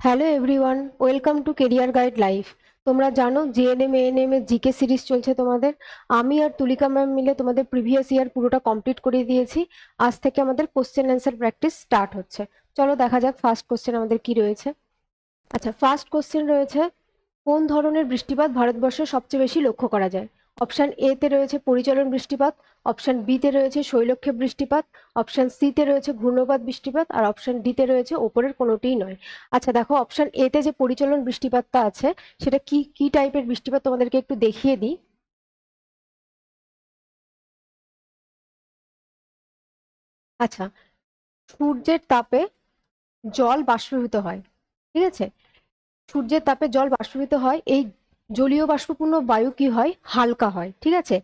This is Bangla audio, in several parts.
Hello everyone, welcome to career guide life. তোমরা জানো জিএনএম এএনএম এর জিকে সিরিজ চলছে তোমাদের। আমি আর তুলিকা ম্যাম মিলে তোমাদের প্রিভিয়াস ইয়ার পুরোটা কমপ্লিট করে দিয়েছি। আজ থেকে আমাদের কোশ্চেন অ্যান্সার প্র্যাকটিস স্টার্ট হচ্ছে। চলো দেখা যাক ফার্স্ট কোশ্চেন আমাদের কি রয়েছে। আচ্ছা, ফার্স্ট কোশ্চেন রয়েছে, কোন ধরনের বৃষ্টিপাত ভারতবর্ষে সবচেয়ে বেশি লক্ষ্য করা যায়? অপশন এ তে রয়েছে পরিচলন বৃষ্টিপাত, অপশন বি তে রয়েছে শৈলক্ষেপ বৃষ্টিপাত, অপশন সি তে রয়েছে ঘূর্ণপাত বৃষ্টিপাত, আর অপশন ডি তে রয়েছে ওপরের কোনোটিই নয়। আচ্ছা দেখো, অপশন এ তে যে পরিচলন বৃষ্টিপাতটা আছে সেটা কি কি টাইপের বৃষ্টিপাত তোমাদেরকে একটু দেখিয়ে দিই। আচ্ছা, সূর্যের তাপে জল বাষ্পীভূত হয়, ঠিক আছে? সূর্যের তাপে জল বাষ্পীভূত হয়, এই জলীয় বাষ্পপূর্ণ বায়ু কি হয়, হালকা হয়, ঠিক আছে?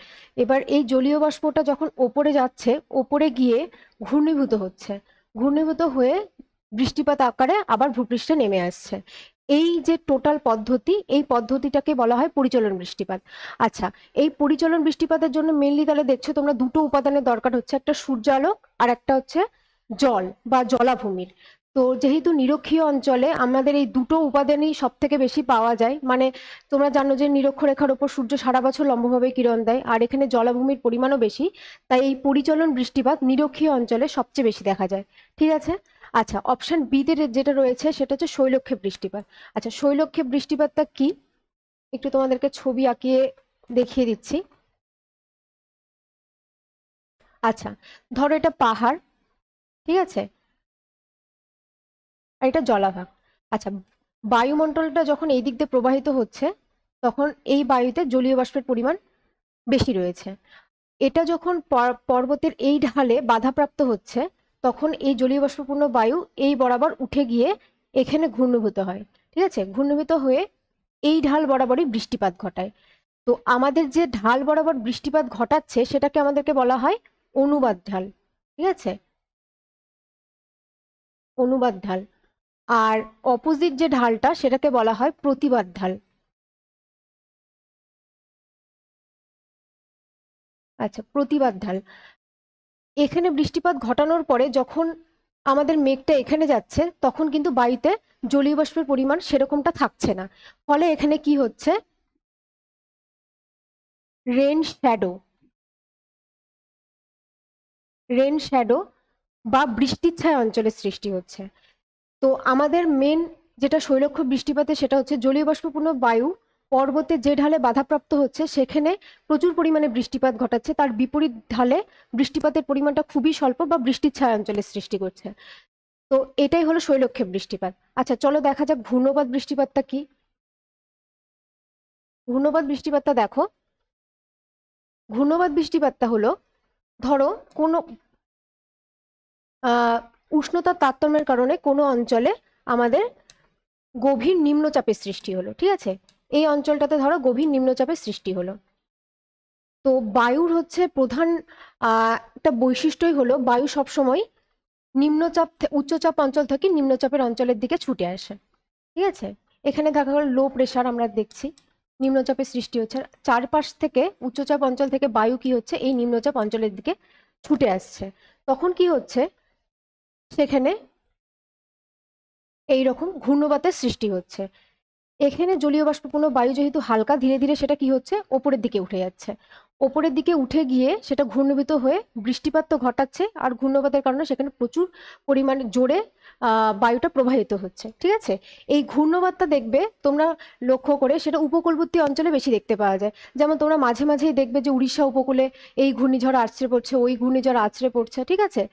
এবার এই জলীয় বাষ্পটা যখন ওপরে যাচ্ছে, ওপরে গিয়ে ঘূর্ণীভূত হচ্ছে, ঘূর্ণীভূত হয়ে বৃষ্টিপাত আকারে আবার ভূপৃষ্ঠে নেমে আসছে। এই যে টোটাল পদ্ধতি, এই পদ্ধতিটাকে বলা হয় পরিচলন বৃষ্টিপাত। আচ্ছা, এই পরিচলন বৃষ্টিপাতের জন্য মেনলি তাহলে দেখছো তোমরা দুটো উপাদানের দরকার হচ্ছে, একটা সূর্যালোক আর একটা হচ্ছে জল বা জলাভূমির। তো যেহেতু নিরক্ষীয় অঞ্চলে আমাদের এই দুটো উপাদানই সব থেকে বেশি পাওয়া যায়, মানে তোমরা জানো যে নিরক্ষরেখার ওপর সূর্য সারা বছর লম্বভাবে কিরণ দেয়, আর এখানে জলাভূমির পরিমাণও বেশি, তাই এই পরিচলন বৃষ্টিপাত নিরক্ষীয় অঞ্চলে সবচেয়ে বেশি দেখা যায়, ঠিক আছে? আচ্ছা, অপশন বি তে যেটা রয়েছে সেটা হচ্ছে শৈলক্ষেপ বৃষ্টিপাত। আচ্ছা, শৈলক্ষেপ বৃষ্টিপাতটা কি, একটু তোমাদেরকে ছবি আঁকিয়ে দেখিয়ে দিচ্ছি। আচ্ছা, ধরো এটা পাহাড়, ঠিক আছে, আর এটা জলাভাগ। আচ্ছা, বায়ুমণ্ডলটা যখন এই দিক দিয়ে প্রবাহিত হচ্ছে, তখন এই বায়ুতে জলীয় বাষ্পের পরিমাণ বেশি রয়েছে। এটা যখন পর্বতের এই ঢালে বাধাপ্রাপ্ত হচ্ছে, তখন এই জলীয় বাষ্পপূর্ণ বায়ু এই বরাবর উঠে গিয়ে এখানে ঘূর্ণীভূত হয়, ঠিক আছে? ঘূর্ণীভূত হয়ে এই ঢাল বরাবরই বৃষ্টিপাত ঘটায়। তো আমাদের যে ঢাল বরাবর বৃষ্টিপাত ঘটাচ্ছে সেটাকে আমাদেরকে বলা হয় অনুবাদ ঢাল, ঠিক আছে? অনুবাদ ঢাল। আর অপোজিট যে ঢালটা সেটাকে বলা হয় প্রতিবাদ ঢাল। আচ্ছা, প্রতিবাদ ঢাল। এখানে বৃষ্টিপাত ঘটানোর পরে যখন আমাদের মেঘটা এখানে যাচ্ছে, তখন কিন্তু বায়ুতে জলীয় বাষ্পের পরিমাণ সেরকমটা থাকছে না। ফলে এখানে কি হচ্ছে, রেন শ্যাডো, রেন শ্যাডো বা বৃষ্টির ছায়া অঞ্চলের সৃষ্টি হচ্ছে। তো আমাদের মেন যেটা শৈলক্ষ বৃষ্টিপাতে সেটা হচ্ছে জলীয় বাষ্পপূর্ণ বায়ু পর্বতে যে ঢালে বাধাপ্রাপ্ত হচ্ছে সেখানে প্রচুর পরিমাণে বৃষ্টিপাত ঘটাচ্ছে, তার বিপরীত ঢালে বৃষ্টিপাতের পরিমাণটা খুবই স্বল্প বা বৃষ্টির ছায়া অঞ্চলের সৃষ্টি করছে। তো এটাই হলো শৈলক্ষেপ বৃষ্টিপাত। আচ্ছা চলো দেখা যাক ঘূর্ণপাত বৃষ্টিপাতটা কি। ঘূর্ণপাত বৃষ্টিপাতটা দেখো, ঘূর্ণপাত বৃষ্টিপাতটা হলো, ধরো কোনো আহ উষ্ণতার তারতম্যের কারণে কোনো অঞ্চলে আমাদের গভীর নিম্নচাপের সৃষ্টি হলো, ঠিক আছে? এই অঞ্চলটাতে ধরো গভীর নিম্নচাপের সৃষ্টি হলো। তো বায়ুর হচ্ছে প্রধান একটা বৈশিষ্ট্যই হলো বায়ু সবসময় নিম্নচাপ উচ্চচাপ অঞ্চল থেকে নিম্নচাপের অঞ্চলের দিকে ছুটে আসে, ঠিক আছে? এখানে দেখা গেল লো প্রেশার আমরা দেখছি, নিম্নচাপের সৃষ্টি হচ্ছে, চারপাশ থেকে উচ্চচাপ অঞ্চল থেকে বায়ু কি হচ্ছে এই নিম্নচাপ অঞ্চলের দিকে ছুটে আসছে। তখন কি হচ্ছে, সেখানে এইরকম ঘূর্ণবাতের সৃষ্টি হচ্ছে। এখানে জলীয় বাষ্পপূর্ণ বায়ু যেহেতু হালকা, ধীরে ধীরে সেটা কি হচ্ছে, ওপরের দিকে উঠে যাচ্ছে। ওপরের দিকে উঠে গিয়ে সেটা ঘূর্ণীভূত হয়ে বৃষ্টিপাত তো ঘটাচ্ছে, আর ঘূর্ণপাতের কারণে সেখানে প্রচুর পরিমাণে জোরে বায়ুটা প্রবাহিত হচ্ছে, ঠিক আছে? এই ঘূর্ণবাতটা দেখবে তোমরা লক্ষ্য করে, সেটা উপকূলবর্তী অঞ্চলে বেশি দেখতে পাওয়া যায়। যেমন তোমরা মাঝে মাঝেই দেখবে যে উড়িষ্যা উপকূলে এই ঘূর্ণিঝড় আছড়ে পড়ছে, ওই ঘূর্ণিঝড় আছড়ে পড়ছে, ঠিক আছে?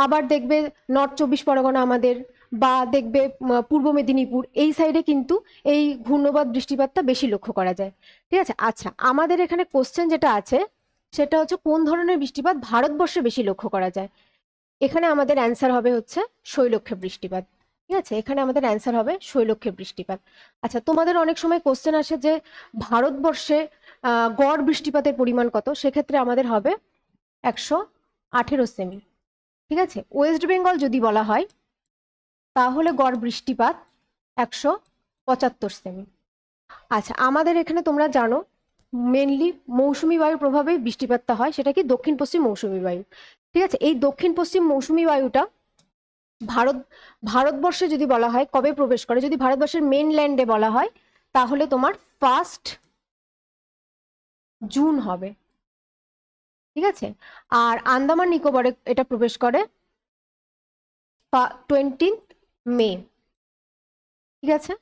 আবার দেখবে নর্থ চব্বিশ পরগনা আমাদের, বা দেখবে পূর্ব মেদিনীপুর এই সাইডে কিন্তু এই ঘূর্ণবাত বৃষ্টিপাতটা বেশি লক্ষ্য করা যায়, ঠিক আছে? আচ্ছা, আমাদের এখানে কোশ্চেন যেটা আছে সেটা হচ্ছে কোন ধরনের বৃষ্টিপাত ভারতবর্ষে বেশি লক্ষ্য করা যায়। এখানে আমাদের অ্যান্সার হবে হচ্ছে শৈলক্ষেপ বৃষ্টিপাত, ঠিক আছে? এখানে আমাদের অ্যান্সার হবে শৈলক্ষেপ বৃষ্টিপাত। আচ্ছা, তোমাদের অনেক সময় কোশ্চেন আসে যে ভারতবর্ষে গড় বৃষ্টিপাতের পরিমাণ কত, সেক্ষেত্রে আমাদের হবে 118 সেমি, ঠিক আছে? ওয়েস্ট বেঙ্গল যদি বলা হয় তাহলে গড় বৃষ্টিপাত 175 সেমি। আচ্ছা, আমাদের এখানে তোমরা জানো মেনলি মৌসুমী বায়ুর প্রভাবেই বৃষ্টিপাতটা হয়, সেটা কি দক্ষিণ পশ্চিম মৌসুমী বায়ু, ঠিক আছে? এই দক্ষিণ পশ্চিম মৌসুমী বায়ুটা ভারত ভারতবর্ষে যদি বলা হয় কবে প্রবেশ করে, যদি ভারতবর্ষের মেনল্যান্ডে বলা হয় তাহলে তোমার 1 জুন হবে, ঠিক আছে। আর আন্দামান নিকোবরে এটা প্রবেশ করে 20 মে, ঠিক আছে।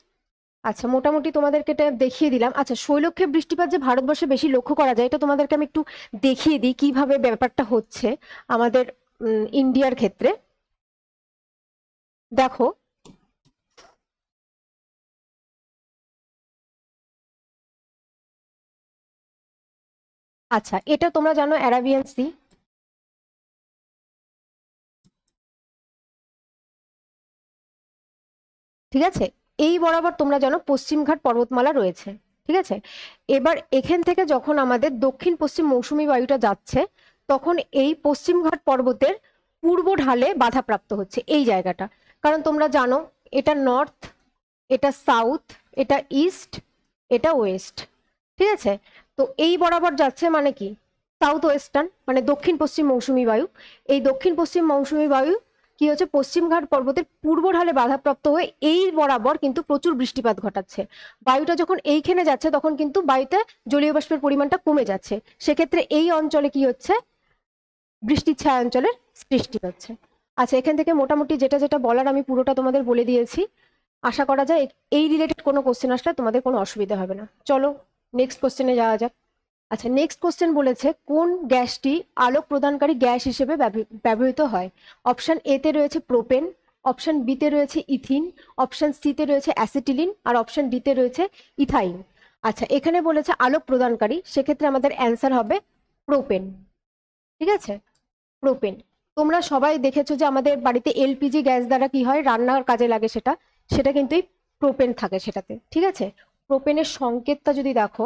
আচ্ছা, মোটামুটি তোমাদেরকে এটা দেখিয়ে দিলাম। আচ্ছা, শৈলক্ষেপ বৃষ্টিপাত যে ভারতবর্ষে বেশি লক্ষ্য করা যায়, এটা তোমাদেরকে আমি একটু দেখিয়ে দিই কিভাবে ব্যাপারটা হচ্ছে আমাদের ইন্ডিয়ার ক্ষেত্রে। দেখো, আচ্ছা এটা তোমরা জানো অ্যারাবিয়ান সি, ঠিক আছে। এই বরাবর তোমরা জানো পশ্চিমঘাট পর্বতমালা রয়েছে, ঠিক আছে। এবার এখান থেকে যখন আমাদের দক্ষিণ পশ্চিম মৌসুমী বায়ুটা যাচ্ছে, তখন এই পশ্চিমঘাট পর্বতের পূর্ব ঢালে বাধাপ্রাপ্ত হচ্ছে এই জায়গাটা। কারণ তোমরা জানো এটা নর্থ, এটা সাউথ, এটা ইস্ট, এটা ওয়েস্ট, ঠিক আছে। তো এই বরাবর যাচ্ছে মানে কি, সাউথ ওয়েস্টার্ন মানে দক্ষিণ পশ্চিম মৌসুমী বায়ু। এই দক্ষিণ পশ্চিম মৌসুমী বায়ু কি হচ্ছে, পশ্চিমঘাট পর্বতের পূর্ব ঢালে বাধাপ্রাপ্ত হয়ে এই বরাবর কিন্তু প্রচুর বৃষ্টিপাত ঘটাচ্ছে। বায়ুটা যখন এইখানে যাচ্ছে তখন কিন্তু বায়ুতে জলীয় বাষ্পের পরিমাণটা কমে যাচ্ছে, সেক্ষেত্রে এই অঞ্চলে কি হচ্ছে, বৃষ্টির ছায়া অঞ্চলের সৃষ্টি হচ্ছে। আচ্ছা, এখান থেকে মোটামুটি যেটা যেটা বলার আমি পুরোটা তোমাদের বলে দিয়েছি। আশা করা যায় এই রিলেটেড কোনো কোশ্চেন আসলে তোমাদের কোনো অসুবিধা হবে না। চলো নেক্সট কোশ্চেনে যাওয়া যাক। আচ্ছা, নেক্সট কোশ্চেন বলেছে কোন গ্যাসটি আলোক প্রদানকারী গ্যাস হিসেবে ব্যবহৃত হয়। অপশন এ তে রয়েছে প্রোপেন, অপশন বি তে রয়েছে ইথিন, অপশন সি তে রয়েছে অ্যাসিটিলিন, আর অপশন ডি তে রয়েছে ইথাইন। আচ্ছা, এখানে বলেছে আলোক প্রদানকারী, সেক্ষেত্রে আমাদের অ্যান্সার হবে প্রোপেন, ঠিক আছে, প্রোপেন। তোমরা সবাই দেখেছো যে আমাদের বাড়িতে এলপিজি গ্যাস দ্বারা কি হয়, রান্নার কাজে লাগে, সেটা সেটা কিন্তু এই প্রোপেন থাকে সেটাতে, ঠিক আছে। প্রোপেনের সংকেতটা যদি দেখো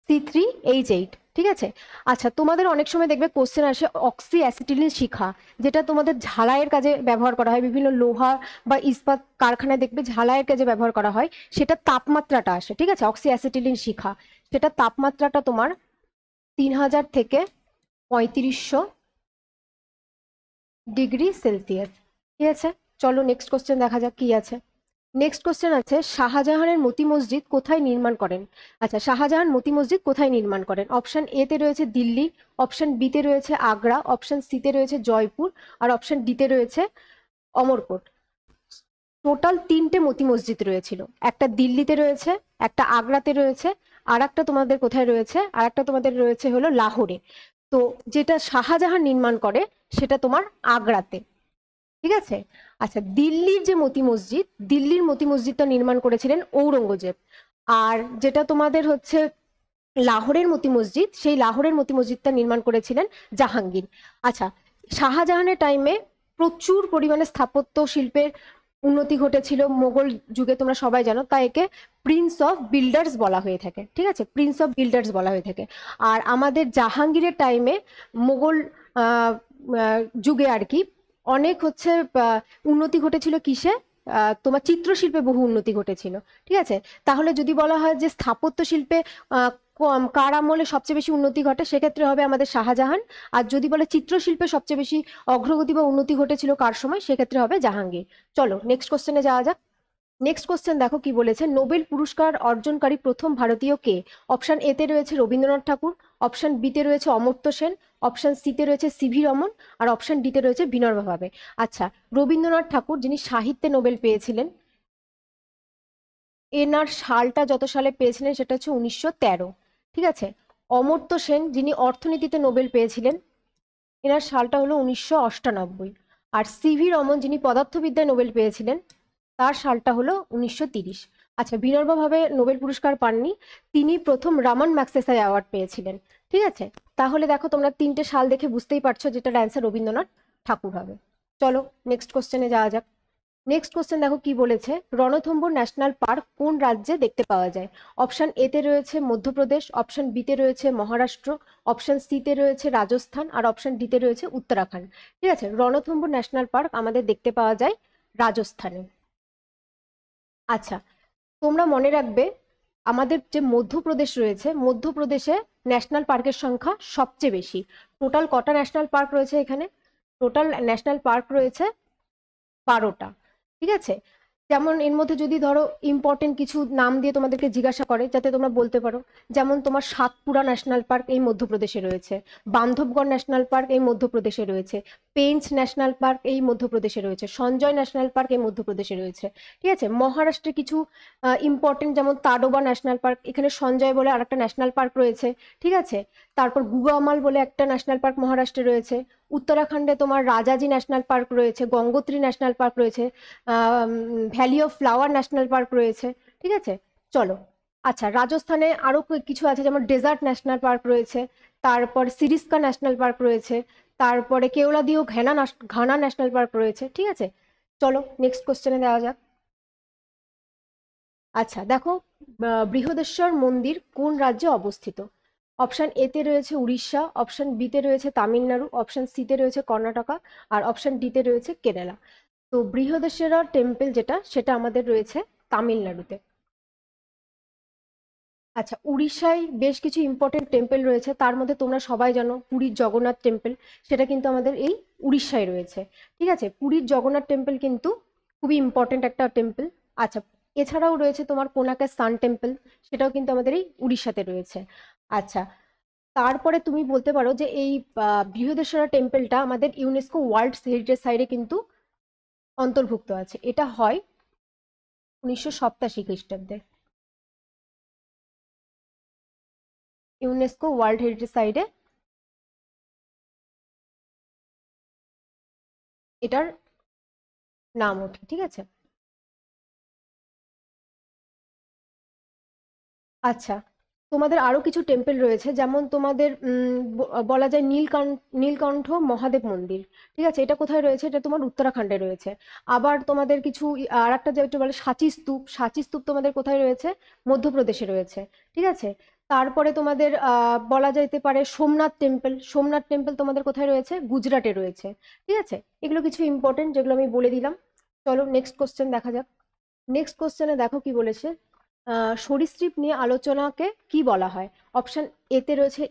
C3H8, ঠিক আছে। আচ্ছা, তোমাদের অনেক সময় দেখবে কোশ্চেন আসে অক্সি অ্যাসিটিলিন শিখা, যেটা তোমাদের ঝালাইয়ের কাজে ব্যবহার করা হয়, বিভিন্ন লোহা বা ইস্পাত কারখানায় দেখবে ঝালাইয়ের কাজে ব্যবহার করা হয়, সেটা তাপমাত্রাটা আসে, ঠিক আছে, অক্সি অ্যাসিটিলিন শিখা, সেটা তাপমাত্রাটা তোমার 3000 থেকে 3500 ডিগ্রি সেলসিয়াস, ঠিক আছে। চলো নেক্সট কোশ্চেন দেখা যাক কি আছে। নেক্সট কোশ্চেন আছে শাহজাহানের মতি মসজিদ কোথায় নির্মাণ করেন। আচ্ছা, শাহজাহান মতি মসজিদ কোথায় নির্মাণ করেন। অপশন এ তে রয়েছে দিল্লি, অপশন বি তে রয়েছে আগ্রা, অপশন সি তে রয়েছে জয়পুর, আর অপশন ডি তে রয়েছে অমরকোট। টোটাল 3টে মতি মসজিদ রয়েছিল, একটা দিল্লিতে রয়েছে, একটা আগ্রাতে রয়েছে, আর একটা তোমাদের কোথায় রয়েছে, আর একটা তোমাদের রয়েছে হলো লাহোরে। তো যেটা শাহজাহান নির্মাণ করে সেটা তোমার আগ্রাতে, ঠিক আছে। আচ্ছা, দিল্লির যে মতি মসজিদ, দিল্লির মতি মসজিদটা নির্মাণ করেছিলেন ঔরঙ্গজেব। আর যেটা তোমাদের হচ্ছে লাহোরের মতি মসজিদ, সেই লাহোরের মতি মসজিদটা নির্মাণ করেছিলেন জাহাঙ্গীর। আচ্ছা, শাহজাহানের টাইমে প্রচুর পরিমাণে স্থাপত্য শিল্পের উন্নতি ঘটেছিল মোগল যুগে, তোমরা সবাই জানো, তাই একে প্রিন্স অফ বিল্ডার্স বলা হয়ে থাকে, ঠিক আছে, প্রিন্স অফ বিল্ডার্স বলা হয়ে থাকে। আর আমাদের জাহাঙ্গীরের টাইমে মোগল আহ, আহ, যুগে আর কি অনেক হচ্ছে উন্নতি ঘটেছিল কিসে, তোমার চিত্রশিল্পে বহু উন্নতি ঘটেছিল, ঠিক আছে। তাহলে যদি বলা হয় যে স্থাপত্য শিল্পে কার আমলে সবচেয়ে বেশি উন্নতি ঘটে, সেক্ষেত্রে হবে আমাদের শাহজাহান। আর যদি বলে চিত্রশিল্পে সবচেয়ে বেশি অগ্রগতি বা উন্নতি ঘটেছিল কার সময়, সেক্ষেত্রে হবে জাহাঙ্গীর। চলো নেক্সট কোশ্চেনে যাওয়া যাক। নেক্সট কোশ্চেন দেখো কি বলেছে, নোবেল পুরস্কার অর্জনকারী প্রথম ভারতীয় কে। অপশন এ তে রয়েছে রবীন্দ্রনাথ ঠাকুর, অপশন বি তে রয়েছে অমর্ত্য সেন, অপশন সি তে রয়েছে সিভি রমন, আর অপশন ডি তে রয়েছে বিনোবা ভাবে। আচ্ছা, রবীন্দ্রনাথ ঠাকুর যিনি সাহিত্যে নোবেল পেয়েছিলেন, এনার সালটা যত সালে পেয়েছিলেন সেটা হচ্ছে 1913, ঠিক আছে। অমর্ত্য সেন যিনি অর্থনীতিতে নোবেল পেয়েছিলেন, এনার সালটা হলো 1998। আর সিভি রমন যিনি পদার্থবিদ্যায় নোবেল পেয়েছিলেন, তার সালটা হলো 1930। আচ্ছা, বিনোবা ভাবে নোবেল পুরস্কার পাননি, তিনি প্রথম রামান ম্যাগসেসে অ্যাওয়ার্ড পেয়েছিলেন, ঠিক আছে। তাহলে দেখো তোমরা 3টে সাল দেখে বুঝতেই পারছো যেটার অ্যান্সার রবীন্দ্রনাথ ঠাকুর হবে। চলো নেক্সট কোশ্চেনে যাওয়া যাক। নেক্সট কোশ্চেন দেখো কি বলেছে, রণথম্বুর ন্যাশনাল পার্ক কোন রাজ্যে দেখতে পাওয়া যায়। অপশন এ তে রয়েছে মধ্যপ্রদেশ, অপশন বি তে রয়েছে মহারাষ্ট্র, অপশন সি তে রয়েছে রাজস্থান, আর অপশন ডি তে রয়েছে উত্তরাখণ্ড, ঠিক আছে। রণথম্বুর ন্যাশনাল পার্ক আমাদের দেখতে পাওয়া যায় রাজস্থানে। আচ্ছা, তোমরা মনে রাখবে আমাদের যে মধ্যপ্রদেশ রয়েছে, মধ্যপ্রদেশে ন্যাশনাল পার্কের সংখ্যা সবচেয়ে বেশি। টোটাল কটা ন্যাশনাল পার্ক রয়েছে এখানে, টোটাল ন্যাশনাল পার্ক রয়েছে 12টা। ঠিক আছে, যেমন এর মধ্যে যদি ধরো ইম্পর্টেন্ট কিছু নাম দিয়ে তোমাদেরকে জিজ্ঞাসা করে যাতে তোমরা বলতে পারো, যেমন তোমার সাতপুরা ন্যাশনাল পার্ক এই মধ্যপ্রদেশে রয়েছে, বান্ধবগড় ন্যাশনাল পার্ক এই মধ্যপ্রদেশে রয়েছে, পেঞ্চ ন্যাশনাল পার্ক এই মধ্যপ্রদেশে রয়েছে, সঞ্জয় ন্যাশনাল পার্ক এই মধ্যপ্রদেশে রয়েছে। ঠিক আছে, মহারাষ্ট্রে কিছু ইম্পর্টেন্ট যেমন তাডোবা ন্যাশনাল পার্ক, এখানে সঞ্জয় বলে আরেকটা ন্যাশনাল পার্ক রয়েছে। ঠিক আছে, তারপর গুগামাল বলে একটা ন্যাশনাল পার্ক মহারাষ্ট্রে রয়েছে। উত্তরাখণ্ডে তোমার রাজাজি ন্যাশনাল পার্ক রয়েছে, গঙ্গোত্রী ন্যাশনাল পার্ক রয়েছে, valley of flower national park রয়েছে। ঠিক আছে, চলো। আচ্ছা, রাজস্থানে আরো কিছু আছে, যেমন ডেজার্ট ন্যাশনাল পার্ক রয়েছে, তারপর সিরিস্কা ন্যাশনাল পার্ক রয়েছে, তারপরে কেওলাদিও ঘানা ন্যাশনাল পার্ক রয়েছে। ঠিক আছে, চলো নেক্সট কোশ্চেনে দেওয়া যাক। আচ্ছা দেখো, বৃহদেশ্বর মন্দির কোন রাজ্যে অবস্থিত? অপশন এ তে রয়েছে উড়িষ্যা, অপশন বি তে রয়েছে তামিলনাড়ু, অপশন সি তে রয়েছে কর্ণাটকা, আর অপশন ডি তে রয়েছে কেরালা। তো বৃহদেশ্বর টেম্পল যেটা, সেটা আমাদের রয়েছে তামিলনাড়ুতে। আচ্ছা, উড়িষ্যায় বেশ কিছু ইম্পর্টেন্ট টেম্পল রয়েছে, তার মধ্যে তোমরা সবাই জানো পুরীর জগন্নাথ টেম্পল, সেটা কিন্তু আমাদের এই উড়িষ্যায় রয়েছে। ঠিক আছে, পুরীর জগন্নাথ টেম্পল কিন্তু খুবই ইম্পর্টেন্ট একটা টেম্পল। আচ্ছা, এছাড়াও রয়েছে তোমার কোনাকের সান টেম্পল, সেটাও কিন্তু আমাদের এই উড়িষ্যাতে রয়েছে। আচ্ছা, তারপরে তুমি বলতে পারো যে এই বৃহদেশ্বরা টেম্পলটা আমাদের ইউনেস্কো ওয়ার্ল্ড হেরিটেজ সাইটে কিন্তু অন্তর্ভুক্ত আছে। এটা হয় 1987 খ্রিস্টাব্দে, ইউনেস্কো ওয়ার্ল্ড হেরিটেজ সাইটে এটার নাম ওঠে। ঠিক আছে, আচ্ছা, তোমাদের আরো কিছু টেম্পল রয়েছে, যেমন তোমাদের বলা যায় নীলকণ্ঠ মহাদেব মন্দির। ঠিক আছে, এটা কোথায় রয়েছে? এটা তোমার উত্তরাখণ্ডে রয়েছে। আবার তোমাদের কিছু আর একটা যেটা বলে সাঁচি স্তূপ, সাঁচি স্তূপ তোমাদের কোথায় রয়েছে? মধ্যপ্রদেশে রয়েছে। ঠিক আছে, তারপরে তোমাদের বলা যেতে পারে সোমনাথ টেম্পল, সোমনাথ টেম্পল তোমাদের কোথায় রয়েছে? গুজরাটে রয়েছে। ঠিক আছে, এগুলো কিছু ইম্পর্টেন্ট যেগুলো আমি বলে দিলাম। চলো নেক্সট কোশ্চেন দেখা যাক। নেক্সট কোশ্চেনে দেখো কি বলেছে। সরীসৃপ নিয়ে আলোচনাকে কি বলা হয়? অপশন এ তে রয়েছে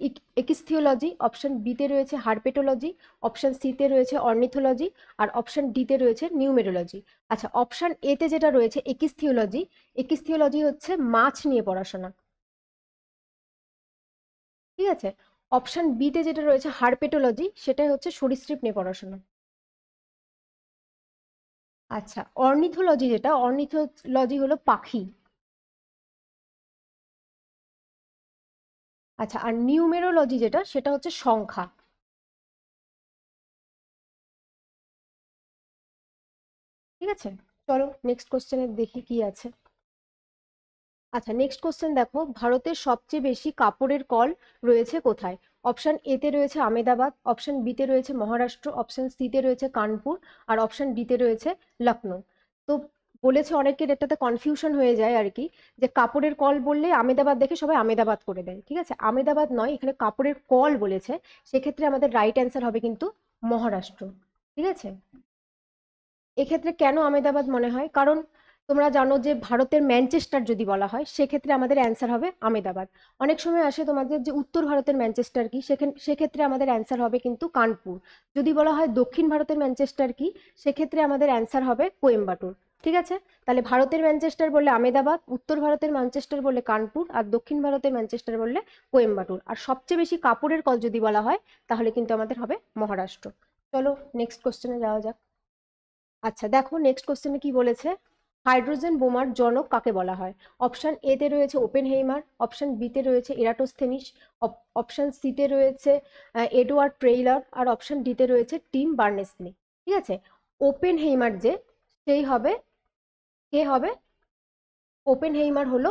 একিস্থিওলজি, অপশন বি তে রয়েছে হার্পেটোলজি, অপশন সি তে রয়েছে অর্নিথোলজি, আর অপশন ডি তে রয়েছে নিউমেরোলজি। আচ্ছা, অপশন এ তে যেটা রয়েছে একিস্থিওলজি, একিস্থিওলজি হচ্ছে মাছ নিয়ে পড়াশোনা। ঠিক আছে, অপশন বি তে যেটা রয়েছে হার্পেটোলজি, সেটাই হচ্ছে সরীসৃপ নিয়ে পড়াশোনা। আচ্ছা, অর্নিথোলজি যেটা, অর্নিথোলজি হলো পাখি। আচ্ছা, আর নিউমেরোলজি যেটা, সেটা হচ্ছে সংখ্যা। ঠিক আছে, চলো নেক্সট কোশ্চেনে দেখি কি আছে। আচ্ছা, নেক্সট কোশ্চেন দেখো, ভারতের সবচেয়ে বেশি কাপড়ের কল রয়েছে কোথায়? অপশন এ তে রয়েছে আমেদাবাদ, অপশন বি তে রয়েছে মহারাষ্ট্র, অপশন সি তে রয়েছে কানপুর, আর অপশন ডি তে রয়েছে লখনৌ। তো বলেছে, অনেকের এটাতে কনফিউশন হয়ে যায় আর কি, যে কাপড়ের কল বললে আমেদাবাদ দেখে সবাই আমেদাবাদ করে দেয়। ঠিক আছে, আমেদাবাদ নয়, এখানে কাপড়ের কল বলেছে। সেক্ষেত্রে আমাদের রাইট অ্যান্সার হবে কিন্তু মহারাষ্ট্র। ঠিক আছে, এক্ষেত্রে কেন আমেদাবাদ মনে হয়? কারণ তোমরা জানো যে ভারতের ম্যানচেস্টার যদি বলা হয়, সেক্ষেত্রে আমাদের অ্যান্সার হবে আমেদাবাদ। অনেক সময় আসে তোমাদের যে উত্তর ভারতের ম্যানচেস্টার কি, সেক্ষেত্রে আমাদের অ্যান্সার হবে কিন্তু কানপুর। যদি বলা হয় দক্ষিণ ভারতের ম্যানচেস্টার কি, সেক্ষেত্রে আমাদের অ্যান্সার হবে কোয়েম্বাটুর। ঠিক আছে, তাহলে ভারতের ম্যানচেস্টার বললে আমেদাবাদ, উত্তর ভারতের ম্যানচেস্টার বললে কানপুর, আর দক্ষিণ ভারতের ম্যানচেস্টার বললে কোয়েম্বাটুর। আর সবচেয়ে বেশি কাপড়ের কল যদি বলা হয়, তাহলে কিন্তু আমাদের হবে মহারাষ্ট্র। চলো নেক্সট কোশ্চেনে যাওয়া যাক। আচ্ছা দেখো, নেক্সট কোশ্চেনে কি বলেছে। হাইড্রোজেন বোমার জনক কাকে বলা হয়? অপশন এ তে রয়েছে ওপেনহেইমার, অপশন বি তে রয়েছে এরাটোস্থেনিস, অপশন সি তে রয়েছে এডওয়ার্ড ট্রেইলার, আর অপশন ডি তে রয়েছে টিম বার্নেসলি। ঠিক আছে, ওপেনহেইমার যে, সেই হবে, কে হবে? ওপেনহেইমার হলো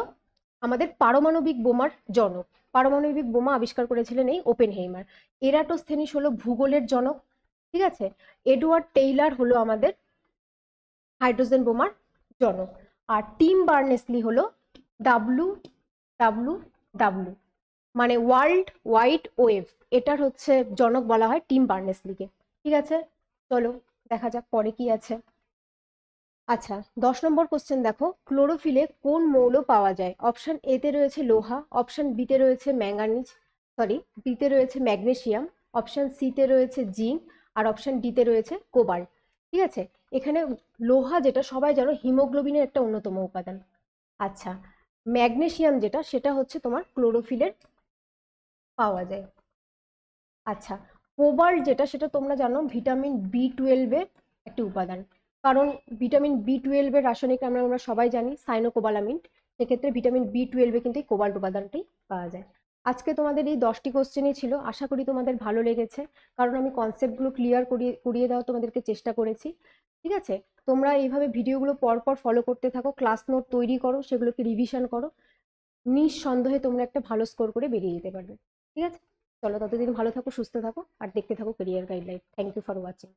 আমাদের পারমাণবিক বোমার জনক। পারমাণবিক বোমা আবিষ্কার করেছিলেন এই ওপেনহেইমার। এরাটোস্থেনিস হলো ভূগোলের জনক। ঠিক আছে, এডওয়ার্ড টেইলার হলো আমাদের হাইড্রোজেন বোমার জনক। আর টিম বার্নেসলি হলো WWW, মানে ওয়ার্ল্ড ওয়াইড ওয়েভ, এটার হচ্ছে জনক বলা হয় টিম বার্নেসলিকে। ঠিক আছে, চলো দেখা যাক পরে কি আছে। আচ্ছা, 10 নম্বর কোশ্চেন দেখো, ক্লোরোফিলে কোন মৌল পাওয়া যায়? অপশন এ তে রয়েছে লোহা, অপশন বি তে রয়েছে ম্যাঙ্গানিজ, সরি, বি তে রয়েছে ম্যাগনেসিয়াম, অপশন সি তে রয়েছে জিঙ্ক, আর অপশন ডিতে রয়েছে কোবাল্ট। ঠিক আছে, এখানে লোহা যেটা সবাই জানো হিমোগ্লোবিনের একটা অন্যতম উপাদান। আচ্ছা, ম্যাগনেসিয়াম যেটা সেটা হচ্ছে তোমার ক্লোরোফিলের পাওয়া যায়। আচ্ছা, কোবাল্ট যেটা সেটা তোমরা জানো ভিটামিন বি 12-এর একটি উপাদান। কারণ ভিটামিন বি 12-এর রাসায়নিক নাম আমরা সবাই জানি সাইনোকোবালামিন। সেক্ষেত্রে ভিটামিন বি 12-এ কিন্তু এই কোবাল্ট উপাদানটি পাওয়া যায়। আজকে তোমাদের এই 10টি কোশ্চেনই ছিল, আশা করি তোমাদের ভালো লেগেছে, কারণ আমি কনসেপ্টগুলো ক্লিয়ার করিয়ে করিয়ে দেওয়া তোমাদেরকে চেষ্টা করেছি। ঠিক আছে, তোমরা এইভাবে ভিডিওগুলো পরপর ফলো করতে থাকো, ক্লাস নোট তৈরি করো, সেগুলোকে রিভিশন করো, নিঃসন্দেহে তোমরা একটা ভালো স্কোর করে বেরিয়ে যেতে পারবে। ঠিক আছে, চলো ততদিন ভালো থাকো, সুস্থ থাকো, আর দেখতে থাকো career guideline. Thank you for watching.